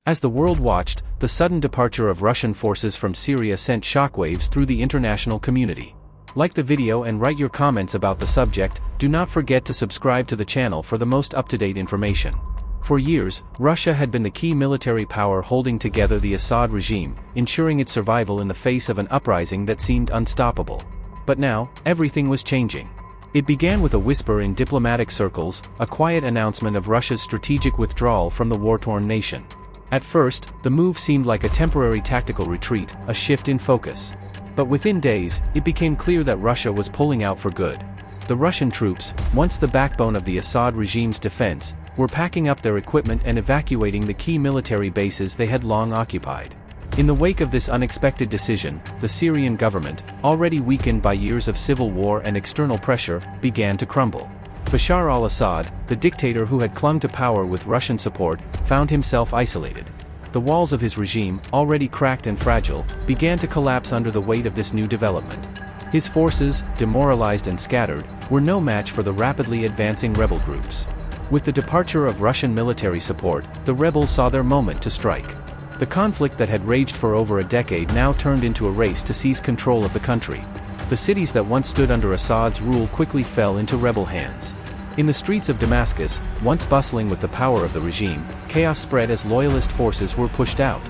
As the world watched, the sudden departure of Russian forces from Syria sent shockwaves through the international community. Like the video and write your comments about the subject. Do not forget to subscribe to the channel for the most up-to-date information. For years, Russia had been the key military power holding together the Assad regime, ensuring its survival in the face of an uprising that seemed unstoppable. But now, everything was changing. It began with a whisper in diplomatic circles, a quiet announcement of Russia's strategic withdrawal from the war-torn nation. At first, the move seemed like a temporary tactical retreat, a shift in focus. But within days, it became clear that Russia was pulling out for good. The Russian troops, once the backbone of the Assad regime's defense, were packing up their equipment and evacuating the key military bases they had long occupied. In the wake of this unexpected decision, the Syrian government, already weakened by years of civil war and external pressure, began to crumble. Bashar al-Assad, the dictator who had clung to power with Russian support, found himself isolated. The walls of his regime, already cracked and fragile, began to collapse under the weight of this new development. His forces, demoralized and scattered, were no match for the rapidly advancing rebel groups. With the departure of Russian military support, the rebels saw their moment to strike. The conflict that had raged for over a decade now turned into a race to seize control of the country. The cities that once stood under Assad's rule quickly fell into rebel hands. In the streets of Damascus, once bustling with the power of the regime, chaos spread as loyalist forces were pushed out.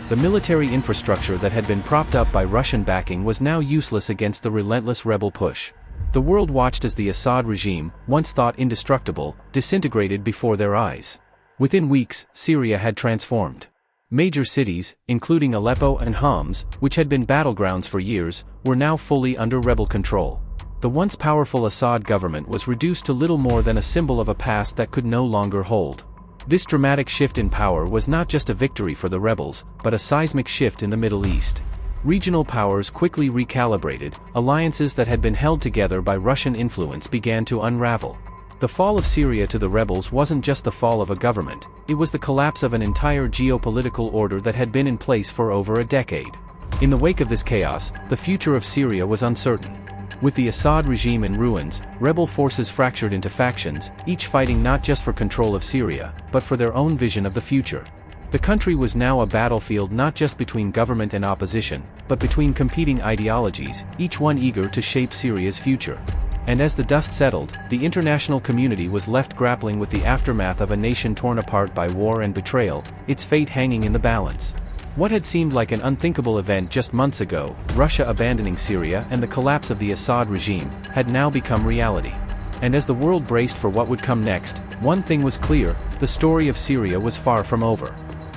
The military infrastructure that had been propped up by Russian backing was now useless against the relentless rebel push. The world watched as the Assad regime, once thought indestructible, disintegrated before their eyes. Within weeks, Syria had transformed. Major cities, including Aleppo and Homs, which had been battlegrounds for years, were now fully under rebel control. The once powerful Assad government was reduced to little more than a symbol of a past that could no longer hold. This dramatic shift in power was not just a victory for the rebels, but a seismic shift in the Middle East. Regional powers quickly recalibrated, alliances that had been held together by Russian influence began to unravel. The fall of Syria to the rebels wasn't just the fall of a government, it was the collapse of an entire geopolitical order that had been in place for over a decade. In the wake of this chaos, the future of Syria was uncertain. With the Assad regime in ruins, rebel forces fractured into factions, each fighting not just for control of Syria, but for their own vision of the future. The country was now a battlefield not just between government and opposition, but between competing ideologies, each one eager to shape Syria's future. And as the dust settled, the international community was left grappling with the aftermath of a nation torn apart by war and betrayal, its fate hanging in the balance. What had seemed like an unthinkable event just months ago, Russia abandoning Syria and the collapse of the Assad regime, had now become reality. And as the world braced for what would come next, one thing was clear: the story of Syria was far from over.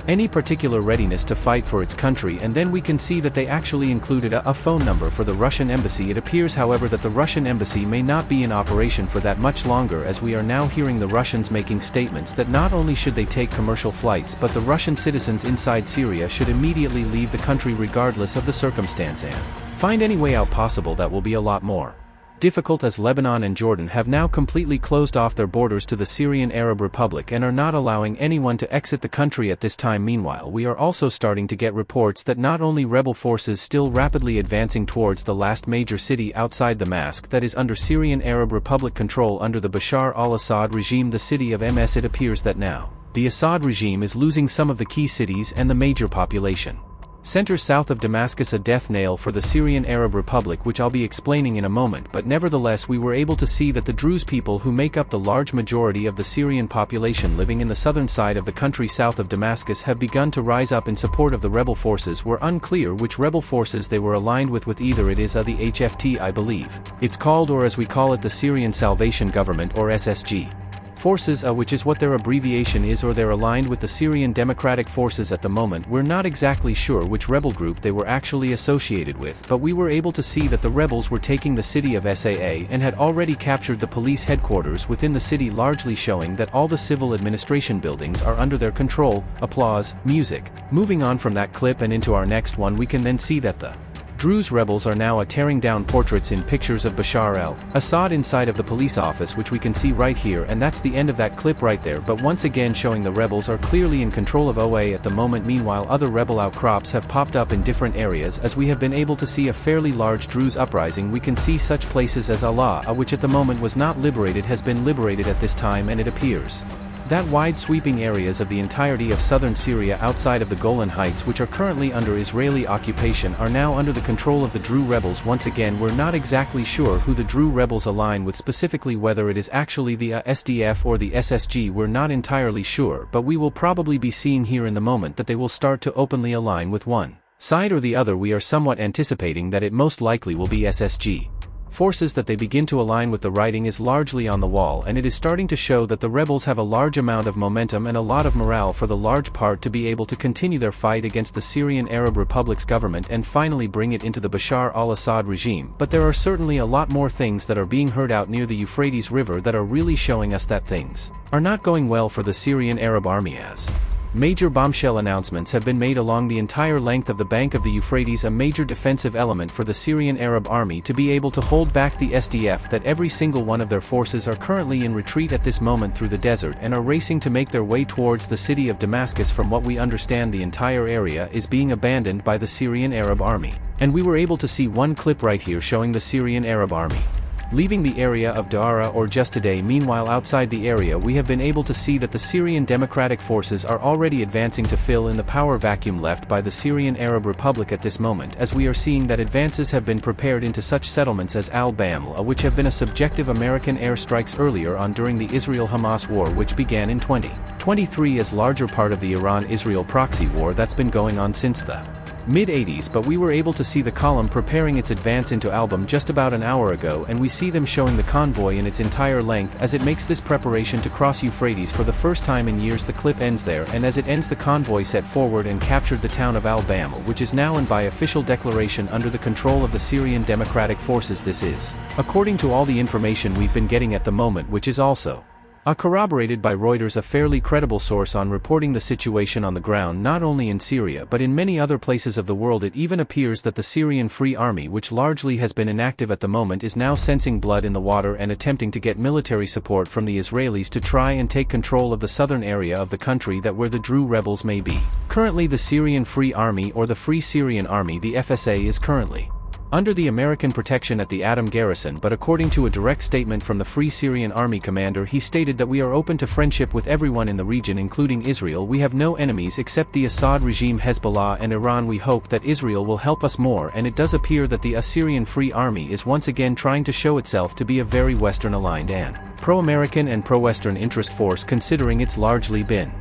Any particular readiness to fight for its country, and then we can see that they actually included a phone number for the Russian embassy. It appears, however, that the Russian embassy may not be in operation for that much longer, as we are now hearing the Russians making statements that not only should they take commercial flights, but the Russian citizens inside Syria should immediately leave the country regardless of the circumstance and find any way out possible. That will be a lot more difficult, as Lebanon and Jordan have now completely closed off their borders to the Syrian Arab Republic and are not allowing anyone to exit the country at this time. Meanwhile, we are also starting to get reports that not only rebel forces still rapidly advancing towards the last major city outside Damascus that is under Syrian Arab Republic control under the Bashar al-Assad regime, the city of Ms. It appears that now, the Assad regime is losing some of the key cities and the major population centers south of Damascus, a death nail for the Syrian Arab Republic, which I'll be explaining in a moment. But nevertheless, we were able to see that the Druze people, who make up the large majority of the Syrian population living in the southern side of the country south of Damascus, have begun to rise up in support of the rebel forces. Were unclear which rebel forces they were aligned with either it is the HFT, I believe it's called, or as we call it, the Syrian Salvation Government, or SSG forces, which is what their abbreviation is, or they're aligned with the Syrian Democratic Forces at the moment. We're not exactly sure which rebel group they were actually associated with, but we were able to see that the rebels were taking the city of Saa and had already captured the police headquarters within the city, largely showing that all the civil administration buildings are under their control. Applause, music. Moving on from that clip and into our next one, we can then see that the Druze rebels are now tearing down portraits in pictures of Bashar al-Assad inside of the police office, which we can see right here, and that's the end of that clip right there. But once again showing the rebels are clearly in control of OA at the moment. Meanwhile, other rebel outcrops have popped up in different areas, as we have been able to see a fairly large Druze uprising. We can see such places as Allah, which at the moment was not liberated, has been liberated at this time, and it appears That wide sweeping areas of the entirety of southern Syria outside of the Golan Heights, which are currently under Israeli occupation, are now under the control of the Druze rebels. Once again, we're not exactly sure who the Druze rebels align with specifically, whether it is actually the SDF or the SSG, we're not entirely sure, but we will probably be seeing here in the moment that they will start to openly align with one side or the other. We are somewhat anticipating that it most likely will be SSG forces that they begin to align with. The writing is largely on the wall, and it is starting to show that the rebels have a large amount of momentum and a lot of morale for the large part to be able to continue their fight against the Syrian Arab Republic's government and finally bring it into the Bashar al-Assad regime. But there are certainly a lot more things that are being heard out near the Euphrates River that are really showing us that things are not going well for the Syrian Arab army, as major bombshell announcements have been made along the entire length of the bank of the Euphrates, a major defensive element for the Syrian Arab army to be able to hold back the SDF, that every single one of their forces are currently in retreat at this moment through the desert and are racing to make their way towards the city of Damascus. From what we understand, the entire area is being abandoned by the Syrian Arab army. And we were able to see one clip right here showing the Syrian Arab army leaving the area of Daara or just today. Meanwhile, outside the area we have been able to see that the Syrian Democratic Forces are already advancing to fill in the power vacuum left by the Syrian Arab Republic at this moment, as we are seeing that advances have been prepared into such settlements as al-Sham, which have been a subject of American airstrikes earlier on during the Israel-Hamas war, which began in 2023 as larger part of the Iran-Israel proxy war that's been going on since the mid-80s. But we were able to see the column preparing its advance into al-Sham just about an hour ago, and we see them showing the convoy in its entire length as it makes this preparation to cross Euphrates for the first time in years. The clip ends there, and as it ends, the convoy set forward and captured the town of al-Sham, which is now and by official declaration under the control of the Syrian Democratic Forces. This is according to all the information we've been getting at the moment, which is also corroborated by Reuters, a fairly credible source on reporting the situation on the ground not only in Syria but in many other places of the world. It even appears that the Syrian Free Army, which largely has been inactive at the moment, is now sensing blood in the water and attempting to get military support from the Israelis to try and take control of the southern area of the country that where the Druze rebels may be. Currently the Syrian Free Army, or the Free Syrian Army, the FSA, is currently under the American protection at the Atom garrison, but according to a direct statement from the Free Syrian Army commander, he stated that we are open to friendship with everyone in the region, including Israel. We have no enemies except the Assad regime, Hezbollah and Iran. We hope that Israel will help us more, and it does appear that the Syrian Free Army is once again trying to show itself to be a very Western-aligned and pro-American and pro-Western interest force, considering it's largely been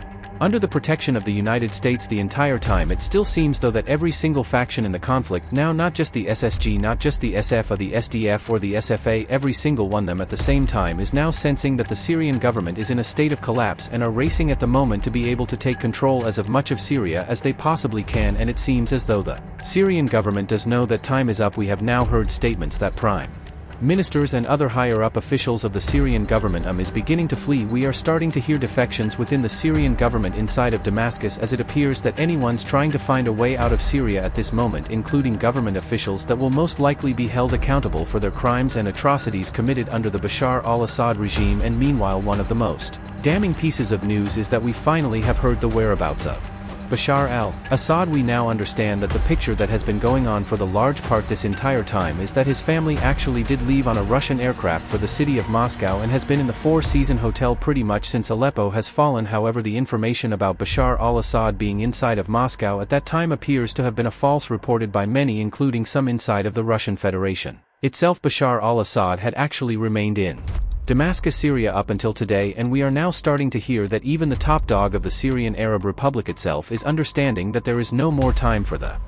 under the protection of the United States the entire time. It still seems though that every single faction in the conflict now, not just the SSG, not just the SF or the SDF or the SFA, every single one of them at the same time is now sensing that the Syrian government is in a state of collapse and are racing at the moment to be able to take control as of much of Syria as they possibly can. And it seems as though the Syrian government does know that time is up. We have now heard statements that prime ministers and other higher-up officials of the Syrian government is beginning to flee. We are starting to hear defections within the Syrian government inside of Damascus, as it appears that anyone's trying to find a way out of Syria at this moment, including government officials that will most likely be held accountable for their crimes and atrocities committed under the Bashar al-Assad regime. And meanwhile, one of the most damning pieces of news is that we finally have heard the whereabouts of Bashar al-Assad. We now understand that the picture that has been going on for the large part this entire time is that his family actually did leave on a Russian aircraft for the city of Moscow and has been in the Four Seasons Hotel pretty much since Aleppo has fallen. However, the information about Bashar al-Assad being inside of Moscow at that time appears to have been a false, reported by many, including some inside of the Russian Federation itself. Bashar al-Assad had actually remained in Damascus, Syria up until today, and we are now starting to hear that even the top dog of the Syrian Arab Republic itself is understanding that there is no more time for the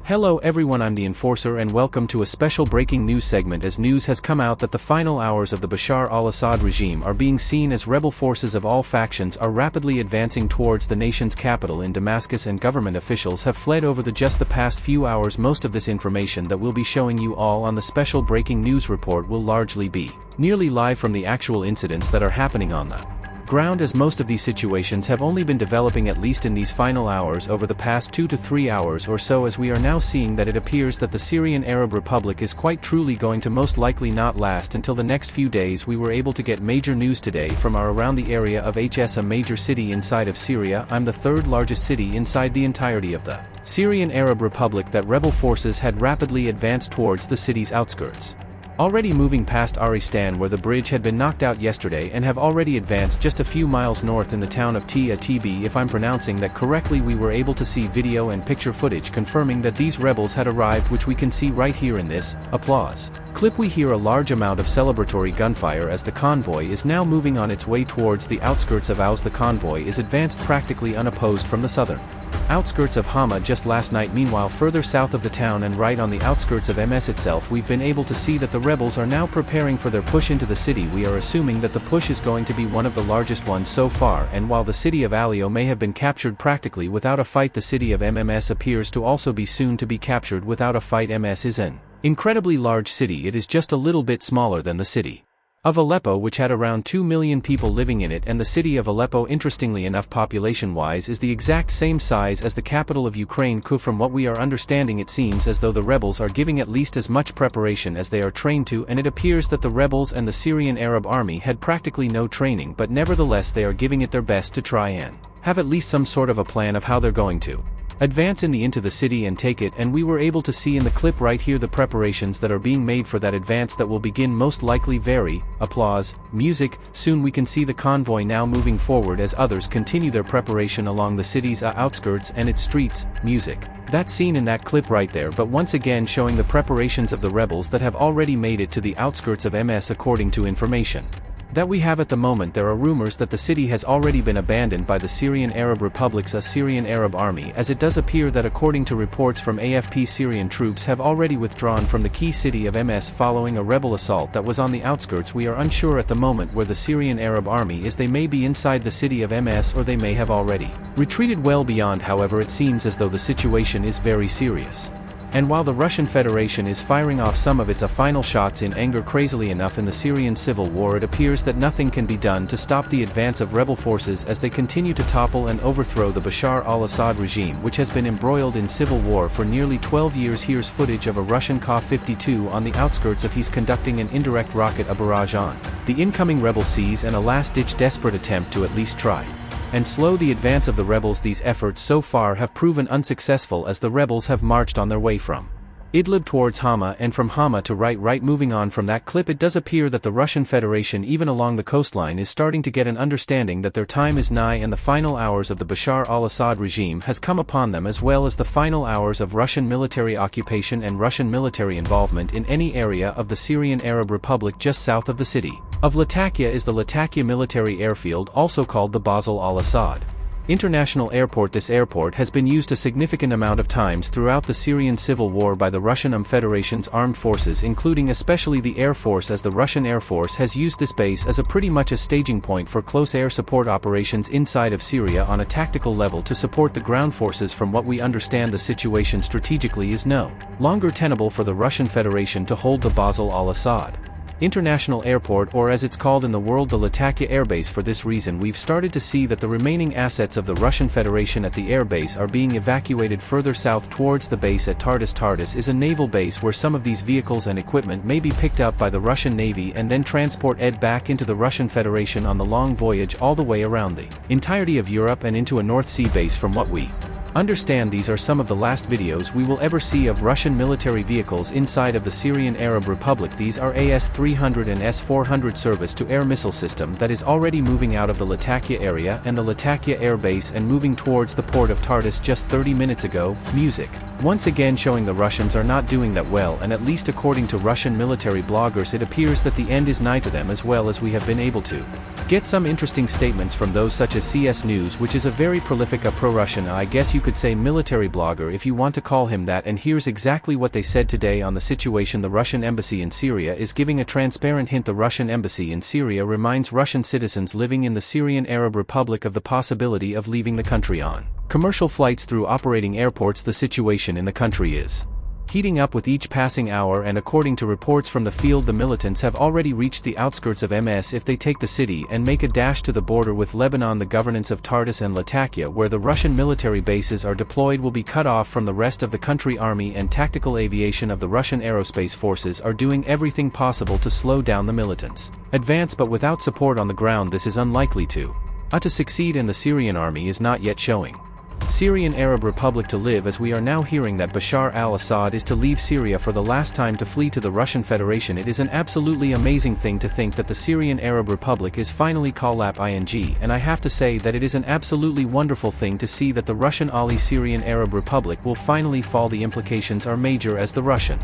Hello everyone, I'm the Enforcer and welcome to a special breaking news segment, as news has come out that the final hours of the Bashar al-Assad regime are being seen as rebel forces of all factions are rapidly advancing towards the nation's capital in Damascus, and government officials have fled over just the past few hours. Most of this information that we'll be showing you all on the special breaking news report will largely be nearly live from the actual incidents that are happening on the ground, as most of these situations have only been developing at least in these final hours over the past 2 to 3 hours or so, as we are now seeing that it appears that the Syrian Arab Republic is quite truly going to most likely not last until the next few days. We were able to get major news today from our around the area of HS, a major city inside of Syria. I'm the third largest city inside the entirety of the Syrian Arab Republic, that rebel forces had rapidly advanced towards the city's outskirts. already moving past Aristan where the bridge had been knocked out yesterday and have already advanced just a few miles north in the town of Atb. If I'm pronouncing that correctly, we were able to see video and picture footage confirming that these rebels had arrived, which we can see right here in this applause clip. We hear a large amount of celebratory gunfire as the convoy is now moving on its way towards the outskirts of Aus. The convoy is advanced practically unopposed from the southern outskirts of Hama just last night. Meanwhile, further south of the town and right on the outskirts of MS itself, we've been able to see that the rebels are now preparing for their push into the city. We are assuming that the push is going to be one of the largest ones so far, and while the city of Alio may have been captured practically without a fight, the city of MMS appears to also be soon to be captured without a fight. MS is an incredibly large city. It is just a little bit smaller than the city of Aleppo, which had around 2 million people living in it, and the city of Aleppo, interestingly enough, population-wise, is the exact same size as the capital of Ukraine, Kyiv. From what we are understanding, it seems as though the rebels are giving at least as much preparation as they are trained to, and it appears that the rebels and the Syrian Arab army had practically no training, but nevertheless they are giving it their best to try and have at least some sort of a plan of how they're going to advance into the city and take it. And we were able to see in the clip right here the preparations that are being made for that advance that will begin most likely very applause music soon. We can see the convoy now moving forward as others continue their preparation along the city's outskirts and its streets. Music that's seen in that clip right there, but once again showing the preparations of the rebels that have already made it to the outskirts of MS. According to information that we have at the moment, there are rumors that the city has already been abandoned by the Syrian Arab Republic's Syrian Arab army, as it does appear that according to reports from AFP, Syrian troops have already withdrawn from the key city of MS following a rebel assault that was on the outskirts. We are unsure at the moment where the Syrian Arab army is. They may be inside the city of MS or they may have already retreated well beyond. However, it seems as though the situation is very serious. And while the Russian Federation is firing off some of its final shots in anger, crazily enough, in the Syrian civil war, it appears that nothing can be done to stop the advance of rebel forces as they continue to topple and overthrow the Bashar al-Assad regime, which has been embroiled in civil war for nearly 12 years. Here's footage of a Russian Ka-52 on the outskirts of He's conducting an indirect rocket barrage on the incoming rebel seas, and a last-ditch desperate attempt to at least try and slow the advance of the rebels. These efforts so far have proven unsuccessful as the rebels have marched on their way from Idlib towards Hama, and from Hama to right. Moving on from that clip, it does appear that the Russian Federation, even along the coastline, is starting to get an understanding that their time is nigh, and the final hours of the Bashar al-Assad regime has come upon them, as well as the final hours of Russian military occupation and Russian military involvement in any area of the Syrian Arab Republic. Just south of the city of Latakia is the Latakia military airfield, also called the Basel al-Assad International Airport. This airport has been used a significant amount of times throughout the Syrian civil war by the Russian Federation's armed forces, including especially the Air Force, as the Russian Air Force has used this base as pretty much a staging point for close air support operations inside of Syria on a tactical level to support the ground forces. From what we understand, the situation strategically is no longer tenable for the Russian Federation to hold the Basel al-Assad International Airport, or as it's called in the world, the Latakia Airbase. For this reason, we've started to see that the remaining assets of the Russian Federation at the airbase are being evacuated further south towards the base at Tartus. Tartus is a naval base where some of these vehicles and equipment may be picked up by the Russian Navy and then transported back into the Russian Federation on the long voyage all the way around the entirety of Europe and into a North Sea base. From what we understand, these are some of the last videos we will ever see of Russian military vehicles inside of the Syrian Arab Republic. These are AS-300 and S-400 service-to-air missile system that is already moving out of the Latakia area and the Latakia Air Base and moving towards the port of Tartus just 30 minutes ago. Music once again showing the Russians are not doing that well, and at least according to Russian military bloggers, it appears that the end is nigh to them, as well as we have been able to get some interesting statements from those such as CS News, which is a very prolific pro-Russian, I guess you could say, military blogger if you want to call him that, and here's exactly what they said today on the situation. The Russian embassy in Syria is giving a transparent hint. The Russian embassy in Syria reminds Russian citizens living in the Syrian Arab Republic of the possibility of leaving the country on commercial flights through operating airports. The situation in the country is heating up with each passing hour, and according to reports from the field, the militants have already reached the outskirts of MS. If they take the city and make a dash to the border with Lebanon, the governance of Tartus and Latakia, where the Russian military bases are deployed, will be cut off from the rest of the country. Army and tactical aviation of the Russian aerospace forces are doing everything possible to slow down the militants' advance, but without support on the ground this is unlikely to succeed, and the Syrian army is not yet showing Syrian Arab Republic to live, as we are now hearing that Bashar al-Assad is to leave Syria for the last time to flee to the Russian Federation. It is an absolutely amazing thing to think that the Syrian Arab Republic is finally collapsing, and I have to say that it is an absolutely wonderful thing to see that the Russian Syrian Arab Republic will finally fall. The implications are major, as the Russian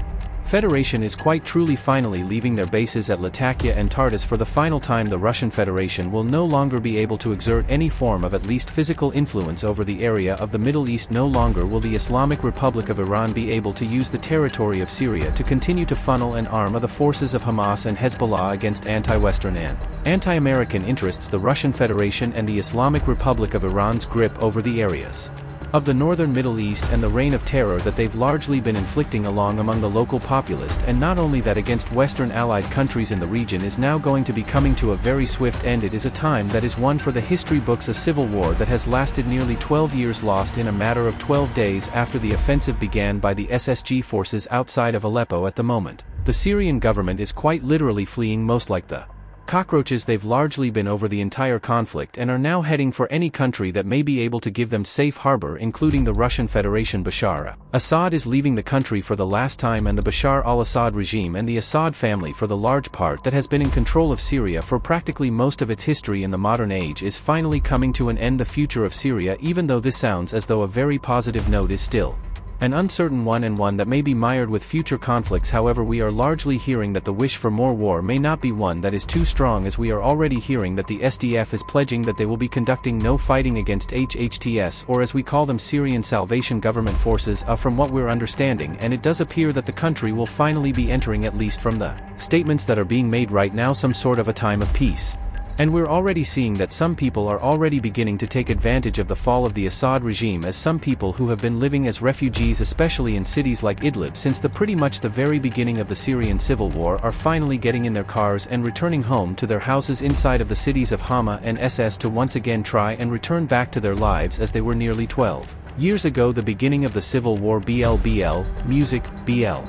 Federation is quite truly finally leaving their bases at Latakia and Tartus for the final time. The Russian Federation will no longer be able to exert any form of at least physical influence over the area of the Middle East. No longer will the Islamic Republic of Iran be able to use the territory of Syria to continue to funnel and arm the forces of Hamas and Hezbollah against anti-Western and anti-American interests. The Russian Federation and the Islamic Republic of Iran's grip over the areas of the northern Middle East and the reign of terror that they've largely been inflicting among the local populace, and not only that against Western allied countries in the region, is now going to be coming to a very swift end. It is a time that is one for the history books, a civil war that has lasted nearly 12 years, lost in a matter of 12 days after the offensive began by the SSG forces outside of Aleppo. At the moment, the Syrian government is quite literally fleeing, most like the cockroaches they've largely been over the entire conflict, and are now heading for any country that may be able to give them safe harbor, including the Russian Federation. Bashar Assad is leaving the country for the last time, and the Bashar al-Assad regime and the Assad family, for the large part that has been in control of Syria for practically most of its history in the modern age, is finally coming to an end. The future of Syria, even though this sounds as though a very positive note, is still an uncertain one, and one that may be mired with future conflicts. However, we are largely hearing that the wish for more war may not be one that is too strong, as we are already hearing that the SDF is pledging that they will be conducting no fighting against HHTS, or as we call them, Syrian Salvation Government Forces, from what we're understanding, and it does appear that the country will finally be entering, at least from the statements that are being made right now, some sort of a time of peace. And we're already seeing that some people are already beginning to take advantage of the fall of the Assad regime, as some people who have been living as refugees, especially in cities like Idlib, since pretty much the very beginning of the Syrian civil war, are finally getting in their cars and returning home to their houses inside of the cities of Hama and SS to once again try and return back to their lives as they were nearly 12 years ago. The beginning of the civil war. BL, music, BL.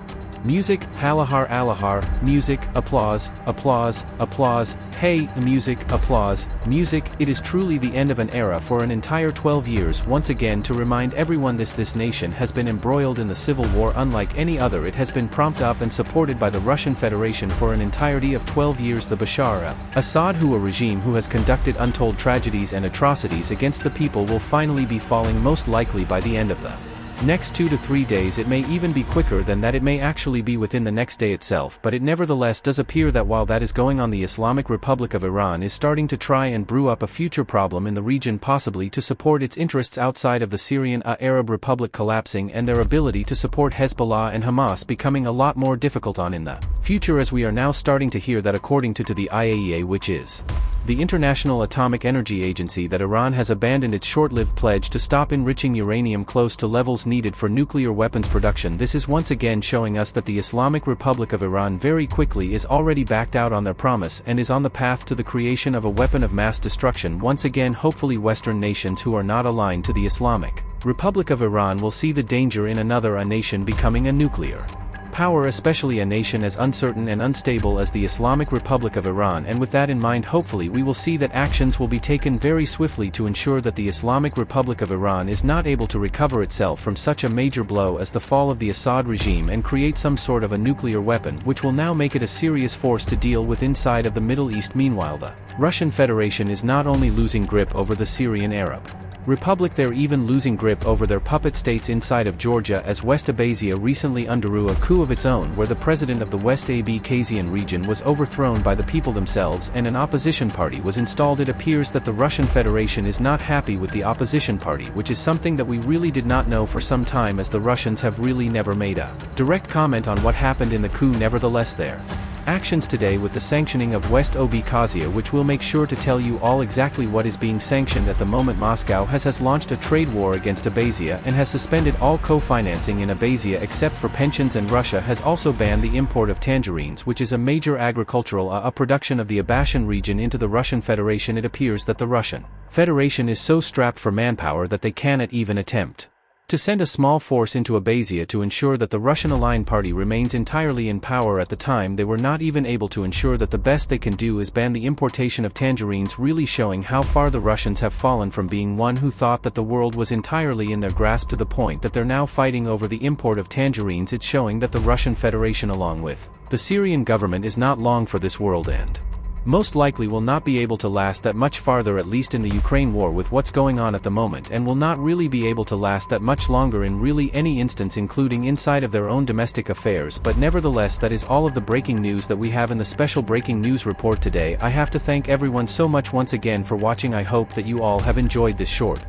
Music, halahar alahar, music, applause, applause, applause, hey, music, applause, music. It is truly the end of an era for an entire 12 years. Once again, to remind everyone, this nation has been embroiled in the civil war unlike any other. It has been prompted up and supported by the Russian Federation for an entirety of 12 years. The Bashar al-Assad regime, who has conducted untold tragedies and atrocities against the people, will finally be falling, most likely by the end of the next 2 to 3 days. It may even be quicker than that. It may actually be within the next day itself, but it nevertheless does appear that while that is going on, the Islamic Republic of Iran is starting to try and brew up a future problem in the region, possibly to support its interests outside of the Syrian Arab Republic collapsing, and their ability to support Hezbollah and Hamas becoming a lot more difficult in the future, as we are now starting to hear that, according to the IAEA, which is the International Atomic Energy Agency, that Iran has abandoned its short-lived pledge to stop enriching uranium close to levels needed for nuclear weapons production. This is once again showing us that the Islamic Republic of Iran very quickly is already backed out on their promise and is on the path to the creation of a weapon of mass destruction. Once again, hopefully Western nations who are not aligned to the Islamic Republic of Iran will see the danger in a nation becoming a nuclear power, especially a nation as uncertain and unstable as the Islamic Republic of Iran. And with that in mind, hopefully we will see that actions will be taken very swiftly to ensure that the Islamic Republic of Iran is not able to recover itself from such a major blow as the fall of the Assad regime and create some sort of a nuclear weapon, which will now make it a serious force to deal with inside of the Middle East. Meanwhile, the Russian Federation is not only losing grip over the Syrian Arab Republic, they're even losing grip over their puppet states inside of Georgia, as West Abkhazia recently underwent a coup of its own, where the president of the West Abkhazian region was overthrown by the people themselves and an opposition party was installed. It appears that the Russian Federation is not happy with the opposition party, which is something that we really did not know for some time, as the Russians have really never made a direct comment on what happened in the coup. Nevertheless, their actions today with the sanctioning of West Abkhazia, which will make sure to tell you all exactly what is being sanctioned at the moment. Moscow has launched a trade war against Abkhazia and has suspended all co-financing in Abkhazia except for pensions, and Russia has also banned the import of tangerines, which is a major agricultural production of the Abkhasian region, into the Russian Federation. It appears that the Russian Federation is so strapped for manpower that they cannot even attempt To send a small force into Abkhazia to ensure that the Russian-aligned party remains entirely in power. At the time they were not even able to ensure that the best they can do is ban the importation of tangerines, really showing how far the Russians have fallen from being one who thought that the world was entirely in their grasp to the point that they're now fighting over the import of tangerines. It's showing that the Russian Federation along with the Syrian government is not long for this world and most likely will not be able to last that much farther, at least in the Ukraine war with what's going on at the moment, and will not really be able to last that much longer in really any instance, including inside of their own domestic affairs. But nevertheless, that is all of the breaking news that we have in the special breaking news report today. I have to thank everyone so much once again for watching. I hope that you all have enjoyed this short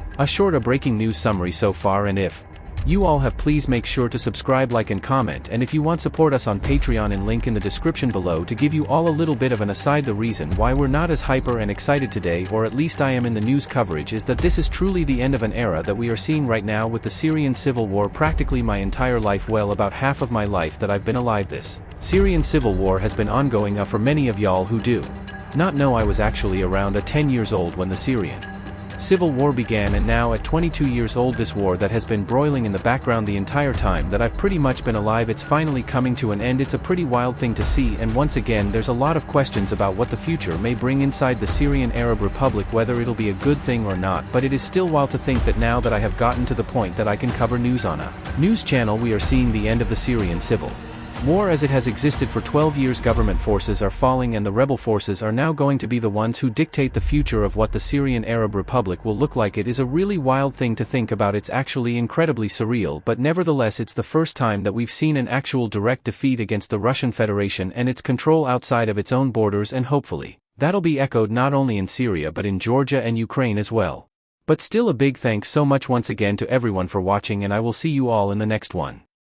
breaking news summary so far, and if you all have, please make sure to subscribe, like and comment, and if you want, support us on Patreon in link in the description below. To give you all a little bit of an aside, the reason why we're not as hyper and excited today, or at least I am in the news coverage, is that this is truly the end of an era that we are seeing right now with the Syrian civil war. Practically my entire life, well, about half of my life that I've been alive, this Syrian civil war has been ongoing. For many of y'all who do not know, I was actually around 10 years old when the Syrian civil war began, and now at 22 years old, this war that has been broiling in the background the entire time that I've pretty much been alive, it's finally coming to an end. It's a pretty wild thing to see, and once again there's a lot of questions about what the future may bring inside the Syrian Arab Republic, whether it'll be a good thing or not. But it is still wild to think that now that I have gotten to the point that I can cover news on a news channel, we are seeing the end of the Syrian civil war as it has existed for 12 years. Government forces are falling, and the rebel forces are now going to be the ones who dictate the future of what the Syrian Arab Republic will look like. It is a really wild thing to think about. It's actually incredibly surreal, but nevertheless it's the first time that we've seen an actual direct defeat against the Russian Federation and its control outside of its own borders, and hopefully that'll be echoed not only in Syria but in Georgia and Ukraine as well. But still, a big thanks so much once again to everyone for watching, and I will see you all in the next one.